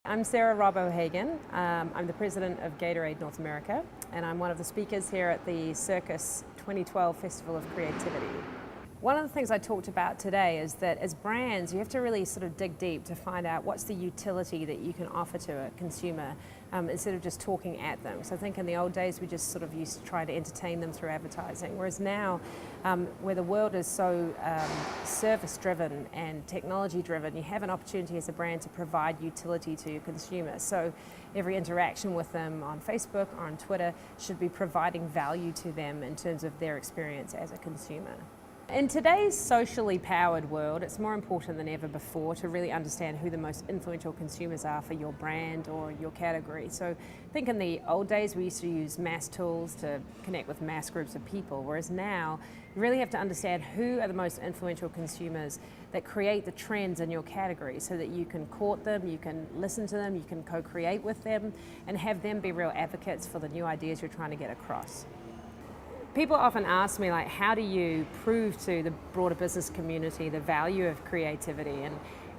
I'm Sarah Robb. I'm the president of Gatorade North America, and I'm one of the speakers here at the Circus 2012 Festival of Creativity. One of the things I talked about today is that as brands, you have to really sort of dig deep to find out what's the utility that you can offer to a consumer instead of just talking at them. So I think in the old days, we just sort of used to try to entertain them through advertising, whereas now, where the world is so service-driven and technology-driven, you have an opportunity as a brand to provide utility to your consumer. So every interaction with them on Facebook or on Twitter should be providing value to them in terms of their experience as a consumer. In today's socially powered world, it's more important than ever before to really understand who the most influential consumers are for your brand or your category. So I think in the old days we used to use mass tools to connect with mass groups of people, whereas now you really have to understand who are the most influential consumers that create the trends in your category so that you can court them, you can listen to them, you can co-create with them and have them be real advocates for the new ideas you're trying to get across. People often ask me, like, how do you prove to the broader business community the value of creativity? And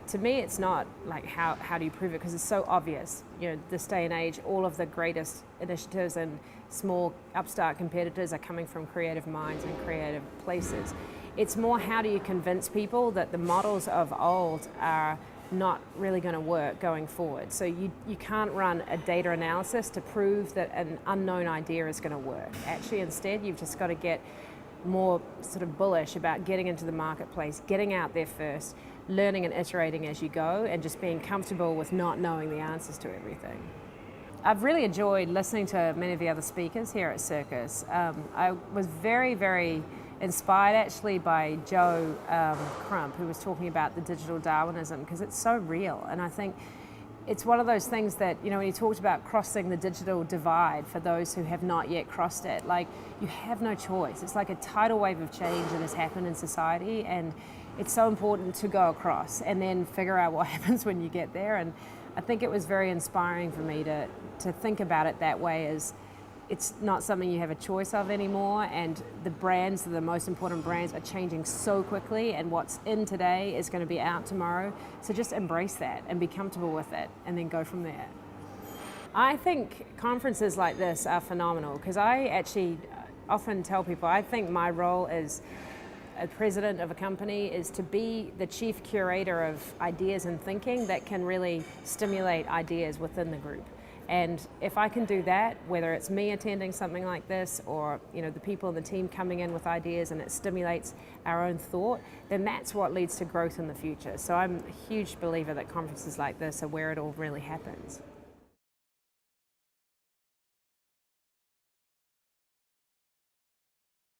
to me, it's not like how do you prove it, because it's so obvious. You know, this day and age, all of the greatest initiatives and small upstart competitors are coming from creative minds and creative places. It's more, how do you convince people that the models of old are not really going to work going forward. So you can't run a data analysis to prove that an unknown idea is going to work. Actually, instead, you've just got to get more sort of bullish about getting into the marketplace, getting out there first, learning and iterating as you go, and just being comfortable with not knowing the answers to everything. I've really enjoyed listening to many of the other speakers here at Circus. I was very inspired actually by Joe Crump, who was talking about the digital Darwinism, because it's so real. And I think it's one of those things that, you know, when he talked about crossing the digital divide for those who have not yet crossed it, like, you have no choice. It's like a tidal wave of change that has happened in society, and it's so important to go across and then figure out what happens when you get there. And I think it was very inspiring for me to think about it that way, as it's not something you have a choice of anymore, and the brands, the most important brands, are changing so quickly, and what's in today is going to be out tomorrow. So just embrace that and be comfortable with it and then go from there. I think conferences like this are phenomenal, because I actually often tell people I think my role as a president of a company is to be the chief curator of ideas and thinking that can really stimulate ideas within the group. And if I can do that, whether it's me attending something like this or, you know, the people in the team coming in with ideas and it stimulates our own thought, then that's what leads to growth in the future. So I'm a huge believer that conferences like this are where it all really happens.